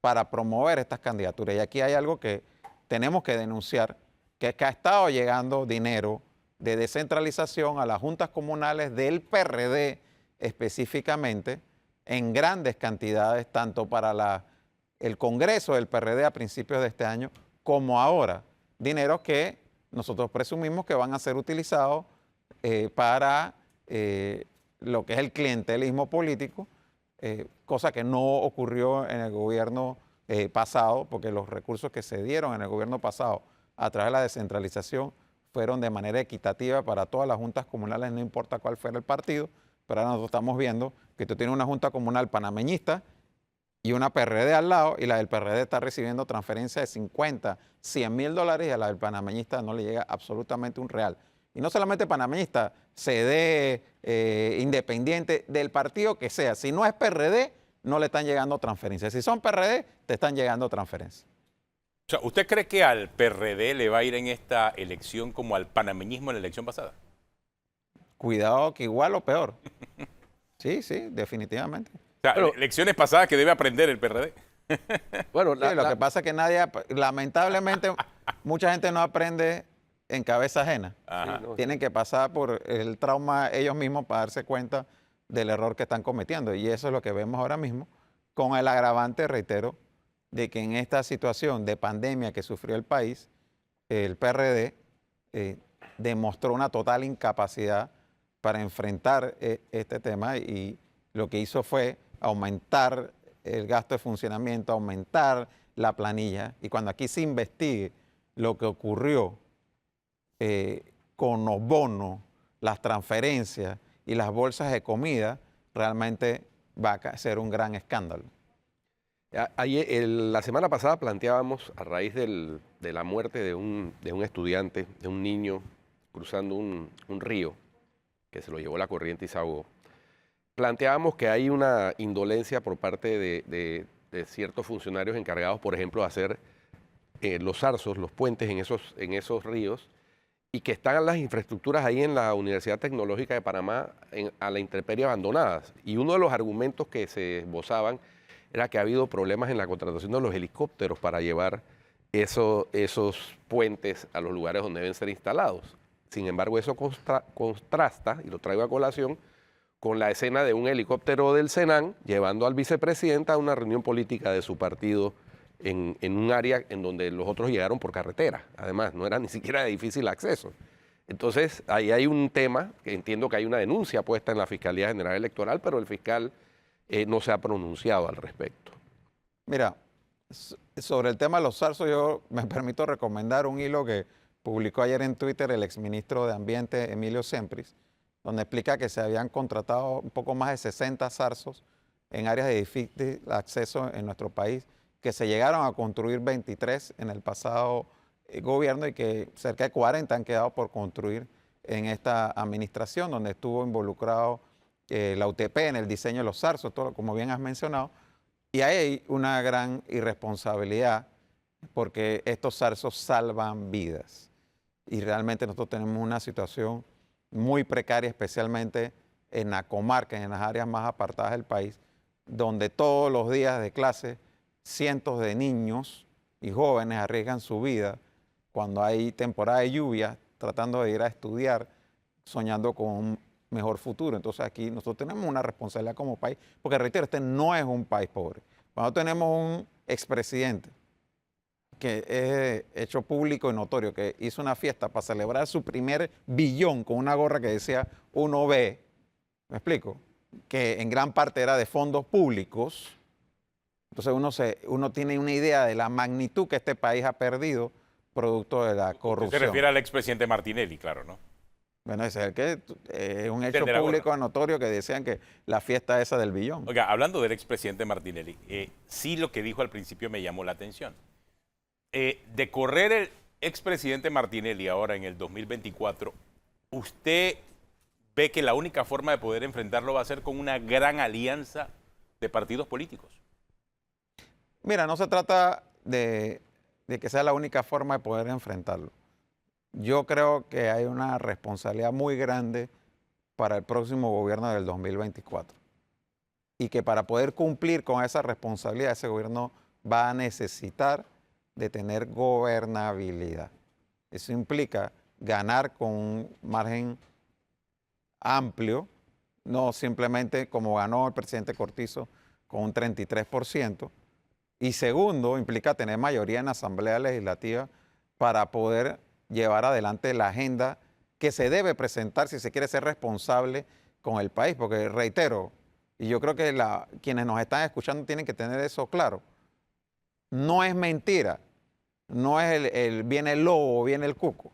para promover estas candidaturas. Y aquí hay algo que tenemos que denunciar, que es que ha estado llegando dinero de descentralización a las juntas comunales del PRD específicamente, en grandes cantidades, tanto para el Congreso del PRD a principios de este año como ahora. Dineros que nosotros presumimos que van a ser utilizados para lo que es el clientelismo político, cosa que no ocurrió en el gobierno pasado, porque los recursos que se dieron en el gobierno pasado a través de la descentralización fueron de manera equitativa para todas las juntas comunales, no importa cuál fuera el partido, pero ahora nosotros estamos viendo que tú tienes una junta comunal panameñista y una PRD al lado, y la del PRD está recibiendo transferencias de 50, 100 mil dólares, y a la del panameñista no le llega absolutamente un real. Y no solamente panameñista, CD, independiente, del partido que sea. Si no es PRD, no le están llegando transferencias. Si son PRD, te están llegando transferencias. O sea, ¿usted cree que al PRD le va a ir en esta elección como al panameñismo en la elección pasada? Cuidado que igual o peor. Sí, definitivamente. O sea, Pero, elecciones pasadas que debe aprender el PRD. Bueno, Sí, lo que pasa es que lamentablemente, mucha gente no aprende en cabeza ajena. Ajá. Sí, no, Tienen que pasar por el trauma ellos mismos para darse cuenta del error que están cometiendo. Y eso es lo que vemos ahora mismo, con el agravante, reitero, de que en esta situación de pandemia que sufrió el país, el PRD demostró una total incapacidad para enfrentar este tema, y lo que hizo fue aumentar el gasto de funcionamiento, aumentar la planilla, y cuando aquí se investigue lo que ocurrió con los bonos, las transferencias y las bolsas de comida, realmente va a ser un gran escándalo. La semana pasada planteábamos, a raíz de la muerte de un estudiante, de un niño cruzando un río, que se lo llevó la corriente y se ahogó, planteábamos que hay una indolencia por parte de ciertos funcionarios encargados, por ejemplo, de hacer los zarzos, los puentes en esos ríos, y que están las infraestructuras ahí en la Universidad Tecnológica de Panamá a la intemperie abandonadas. Y uno de los argumentos que se esbozaban era que ha habido problemas en la contratación de los helicópteros para llevar esos puentes a los lugares donde deben ser instalados. Sin embargo, eso contrasta, y lo traigo a colación, con la escena de un helicóptero del Senan llevando al vicepresidente a una reunión política de su partido en un área en donde los otros llegaron por carretera. Además, no era ni siquiera de difícil acceso. Entonces, ahí hay un tema, que entiendo que hay una denuncia puesta en la Fiscalía General Electoral, pero el fiscal no se ha pronunciado al respecto. Mira, sobre el tema de los zarzos, yo me permito recomendar un hilo que publicó ayer en Twitter el exministro de Ambiente, Emilio Sempris, donde explica que se habían contratado un poco más de 60 zarzos en áreas de difícil acceso en nuestro país, que se llegaron a construir 23 en el pasado gobierno y que cerca de 40 han quedado por construir en esta administración, donde estuvo involucrado la UTP en el diseño de los zarzos, todo como bien has mencionado, y hay una gran irresponsabilidad porque estos zarzos salvan vidas. Y realmente nosotros tenemos una situación muy precaria, especialmente en la comarca, en las áreas más apartadas del país, donde todos los días de clase cientos de niños y jóvenes arriesgan su vida cuando hay temporada de lluvia, tratando de ir a estudiar, soñando con un mejor futuro. Entonces aquí nosotros tenemos una responsabilidad como país, porque reitero, este no es un país pobre. Cuando tenemos un expresidente que es hecho público y notorio, que hizo una fiesta para celebrar su primer billón con una gorra que decía 1B, ¿me explico? Que en gran parte era de fondos públicos. Entonces uno tiene una idea de la magnitud que este país ha perdido producto de la corrupción. Se refiere al expresidente Martinelli, claro, ¿no? Bueno, ese es el que es un hecho público notorio que decían que la fiesta esa del billón. Oiga, hablando del expresidente Martinelli, sí lo que dijo al principio me llamó la atención. De correr el expresidente Martinelli ahora en el 2024, ¿usted ve que la única forma de poder enfrentarlo va a ser con una gran alianza de partidos políticos? Mira, no se trata de que sea la única forma de poder enfrentarlo. Yo creo que hay una responsabilidad muy grande para el próximo gobierno del 2024 y que para poder cumplir con esa responsabilidad, ese gobierno va a necesitar de tener gobernabilidad. Eso implica ganar con un margen amplio, no simplemente como ganó el presidente Cortizo con un 33%. Y segundo, implica tener mayoría en la Asamblea Legislativa para poder llevar adelante la agenda que se debe presentar si se quiere ser responsable con el país. Porque reitero, y yo creo que quienes nos están escuchando tienen que tener eso claro, no es mentira, no es viene el lobo o viene el cuco.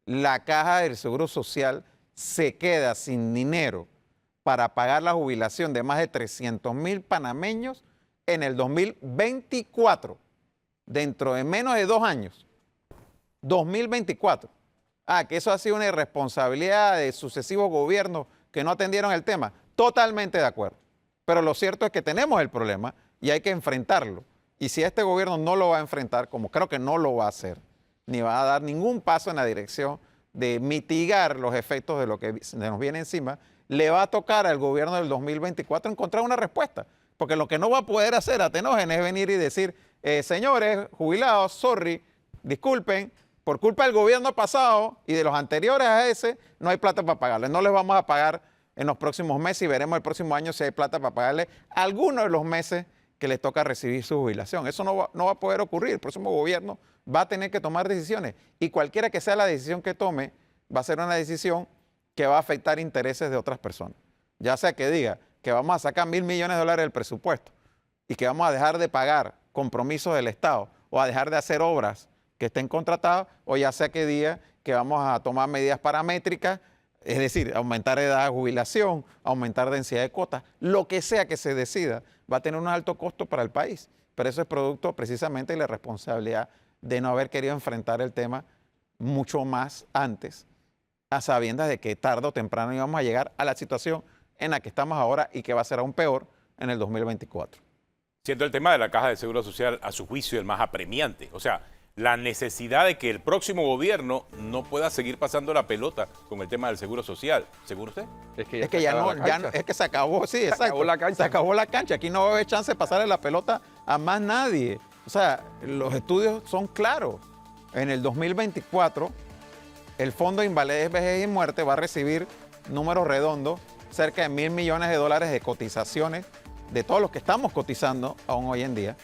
La caja del Seguro Social se queda sin dinero para pagar la jubilación de más de 300,000 panameños en el 2024, dentro de menos de 2 años, 2024. Que eso ha sido una irresponsabilidad de sucesivos gobiernos que no atendieron el tema. Totalmente de acuerdo. Pero lo cierto es que tenemos el problema y hay que enfrentarlo. Y si este gobierno no lo va a enfrentar, como creo que no lo va a hacer, ni va a dar ningún paso en la dirección de mitigar los efectos de lo que nos viene encima, le va a tocar al gobierno del 2024 encontrar una respuesta. Porque lo que no va a poder hacer Atenógenes es venir y decir, señores jubilados, sorry, disculpen, por culpa del gobierno pasado y de los anteriores a ese, no hay plata para pagarles. No les vamos a pagar en los próximos meses y veremos el próximo año si hay plata para pagarles algunos de los meses que les toca recibir su jubilación. Eso no va a poder ocurrir. El próximo gobierno va a tener que tomar decisiones y cualquiera que sea la decisión que tome, va a ser una decisión que va a afectar intereses de otras personas. Ya sea que diga que vamos a sacar $1.000 millones del presupuesto y que vamos a dejar de pagar compromisos del Estado o a dejar de hacer obras que estén contratadas, o ya sea que diga que vamos a tomar medidas paramétricas, es decir, aumentar edad de jubilación, aumentar densidad de cuotas, lo que sea que se decida, va a tener un alto costo para el país. Pero eso es producto precisamente de la responsabilidad de no haber querido enfrentar el tema mucho más antes, a sabiendas de que tarde o temprano íbamos a llegar a la situación en la que estamos ahora y que va a ser aún peor en el 2024. Siendo el tema de la Caja de Seguro Social, a su juicio, el más apremiante. O sea, la necesidad de que el próximo gobierno no pueda seguir pasando la pelota con el tema del Seguro Social. ¿Seguro usted? Es que es que se acabó, sí, exacto. Se acabó la cancha. Se acabó la cancha. Aquí no va a haber chance de pasarle la pelota a más nadie. O sea, los estudios son claros. En el 2024, el Fondo de Invalidez, Vejez y Muerte va a recibir, números redondos, cerca de $1.000 millones de cotizaciones de todos los que estamos cotizando aún hoy en día,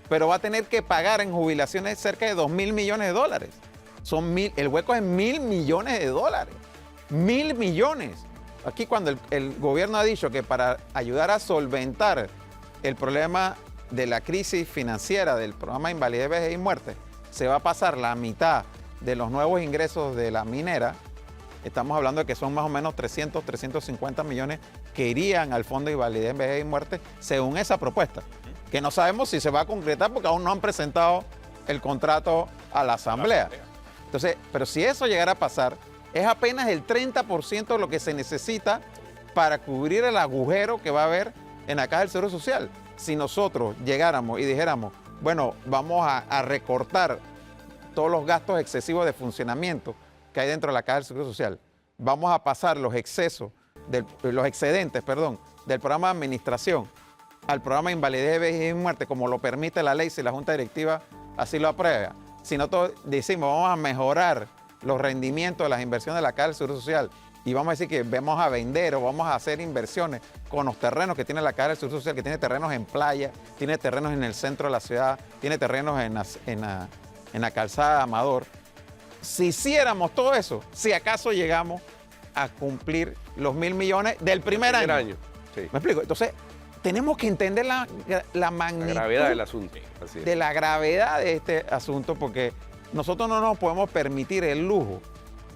pero va a tener que pagar en jubilaciones cerca de $2.000 millones. El hueco es $1.000 millones. $1.000 millones. Aquí cuando el gobierno ha dicho que para ayudar a solventar el problema de la crisis financiera del programa de Invalidez, Vejez y Muerte, se va a pasar la mitad de los nuevos ingresos de la minera. Estamos hablando de que son más o menos 350 millones que irían al Fondo de Invalidez, Vejez y Muerte, según esa propuesta, que no sabemos si se va a concretar porque aún no han presentado el contrato a la Asamblea. Entonces, pero si eso llegara a pasar, es apenas el 30% de lo que se necesita para cubrir el agujero que va a haber en la Caja del Seguro Social. Si nosotros llegáramos y dijéramos, bueno, vamos a recortar todos los gastos excesivos de funcionamiento que hay dentro de la Caja del Seguro Social, vamos a pasar los excedentes, del programa de administración al programa de Invalidez, Vejez y Muerte, como lo permite la ley, si la Junta Directiva así lo aprueba. Si nosotros decimos, vamos a mejorar los rendimientos de las inversiones de la Caja del Seguro Social y vamos a decir que vamos a vender o vamos a hacer inversiones con los terrenos que tiene la Caja del Seguro Social, que tiene terrenos en playa, tiene terrenos en el centro de la ciudad, tiene terrenos en la calzada de Amador. Si hiciéramos todo eso, si acaso llegamos a cumplir los $1.000 millones del primer año. Sí. ¿Me explico? Entonces, tenemos que entender la magnitud, la gravedad del asunto. Así es. de la gravedad de este asunto, porque nosotros no nos podemos permitir el lujo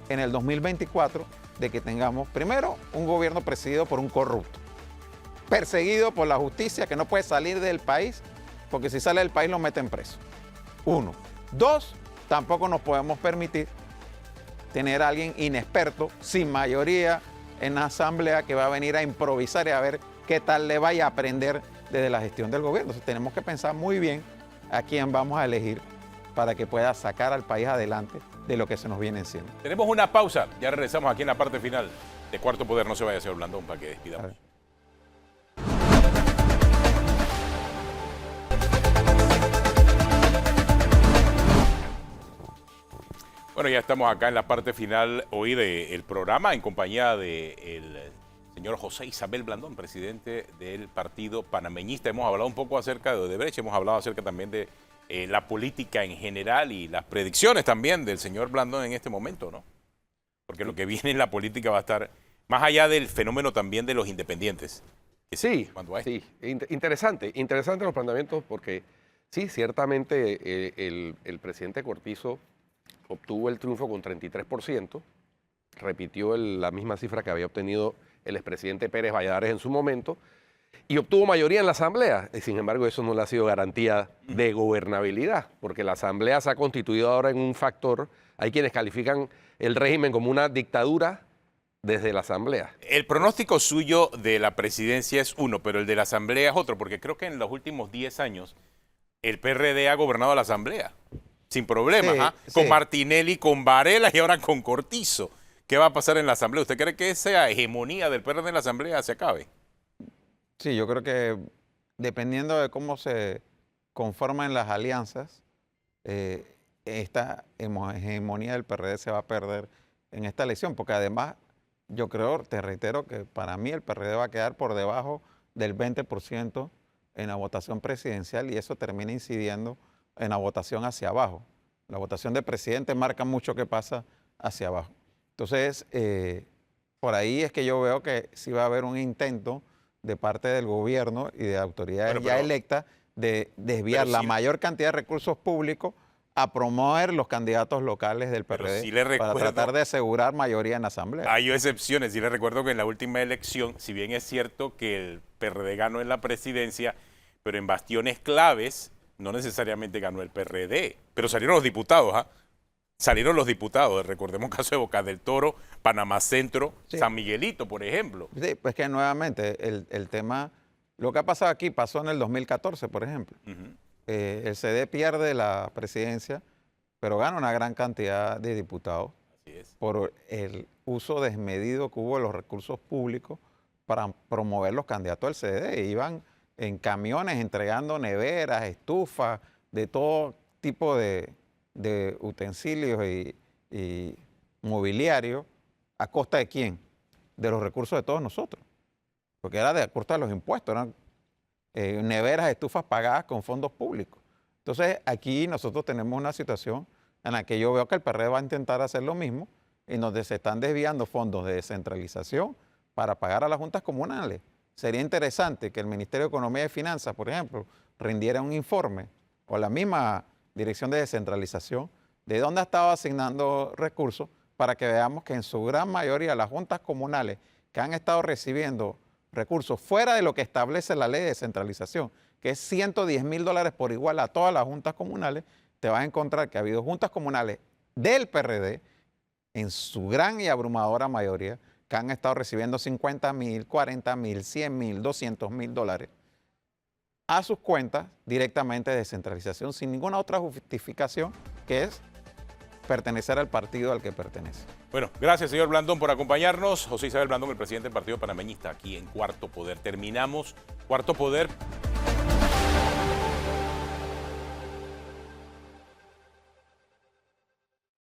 en el 2024 de que tengamos, primero, un gobierno presidido por un corrupto, perseguido por la justicia, que no puede salir del país, porque si sale del país lo meten preso. Uno. Dos, tampoco nos podemos permitir tener a alguien inexperto, sin mayoría en la Asamblea, que va a venir a improvisar y a ver qué tal le vaya a aprender desde la gestión del gobierno. Entonces tenemos que pensar muy bien a quién vamos a elegir para que pueda sacar al país adelante de lo que se nos viene encima. Tenemos una pausa, ya regresamos aquí en la parte final de Cuarto Poder. No se vaya, señor Blandón, para que despidamos. Bueno, ya estamos acá en la parte final hoy del programa en compañía del señor José Isabel Blandón, presidente del Partido Panameñista. Hemos hablado un poco acerca de Odebrecht, hemos hablado acerca también de la política en general y las predicciones también del señor Blandón en este momento, ¿no? Porque lo que viene en la política va a estar más allá del fenómeno también de los independientes. Sí, interesante los planteamientos porque sí, ciertamente el presidente Cortizo obtuvo el triunfo con 33%, repitió la misma cifra que había obtenido el expresidente Pérez Valladares en su momento, y obtuvo mayoría en la Asamblea. Sin embargo, eso no le ha sido garantía de gobernabilidad, porque la Asamblea se ha constituido ahora en un factor. Hay quienes califican el régimen como una dictadura desde la Asamblea. El pronóstico suyo de la presidencia es uno, pero el de la Asamblea es otro, porque creo que en los últimos 10 años el PRD ha gobernado la Asamblea. Sin problemas, sí, con Martinelli, con Varela y ahora con Cortizo. ¿Qué va a pasar en la Asamblea? ¿Usted cree que esa hegemonía del PRD en la Asamblea se acabe? Sí, yo creo que dependiendo de cómo se conforman las alianzas, esta hegemonía del PRD se va a perder en esta elección, porque además yo creo, te reitero, que para mí el PRD va a quedar por debajo del 20% en la votación presidencial y eso termina incidiendo en la votación hacia abajo. La votación de presidente marca mucho qué pasa hacia abajo. Entonces, por ahí es que yo veo que sí va a haber un intento de parte del gobierno y de autoridades ya electas de desviar la mayor cantidad de recursos públicos a promover los candidatos locales del Pero PRD sí le para recuerdo- tratar de asegurar mayoría en la Asamblea. Hay excepciones. Y les recuerdo que en la última elección, si bien es cierto que el PRD ganó en la presidencia, pero en bastiones claves no necesariamente ganó el PRD. Pero salieron los diputados, ¿ah? Salieron los diputados. Recordemos el caso de Bocas del Toro, Panamá Centro, Sí. San Miguelito, por ejemplo. Sí, pues que nuevamente el tema, lo que ha pasado aquí pasó en el 2014, por ejemplo. Ujú. El CD pierde la presidencia, pero gana una gran cantidad de diputados Así es. por el uso desmedido que hubo de los recursos públicos para promover los candidatos del CD. Iban en camiones entregando neveras, estufas, de todo tipo de utensilios y mobiliario. ¿A costa de quién? De los recursos de todos nosotros. Porque era de a costa de los impuestos, eran neveras, estufas pagadas con fondos públicos. Entonces, aquí nosotros tenemos una situación en la que yo veo que el PRD va a intentar hacer lo mismo, en donde se están desviando fondos de descentralización para pagar a las juntas comunales. Sería interesante que el Ministerio de Economía y Finanzas, por ejemplo, rindiera un informe, o la misma Dirección de Descentralización, de dónde ha estado asignando recursos, para que veamos que en su gran mayoría las juntas comunales que han estado recibiendo recursos fuera de lo que establece la ley de descentralización, que es $110,000 por igual a todas las juntas comunales, te vas a encontrar que ha habido juntas comunales del PRD, en su gran y abrumadora mayoría, que han estado recibiendo $50,000, $40,000, $100,000, $200,000 a sus cuentas directamente de descentralización, sin ninguna otra justificación que es pertenecer al partido al que pertenece. Bueno, gracias, señor Blandón, por acompañarnos. José Isabel Blandón, el presidente del Partido Panameñista, aquí en Cuarto Poder. Terminamos Cuarto Poder.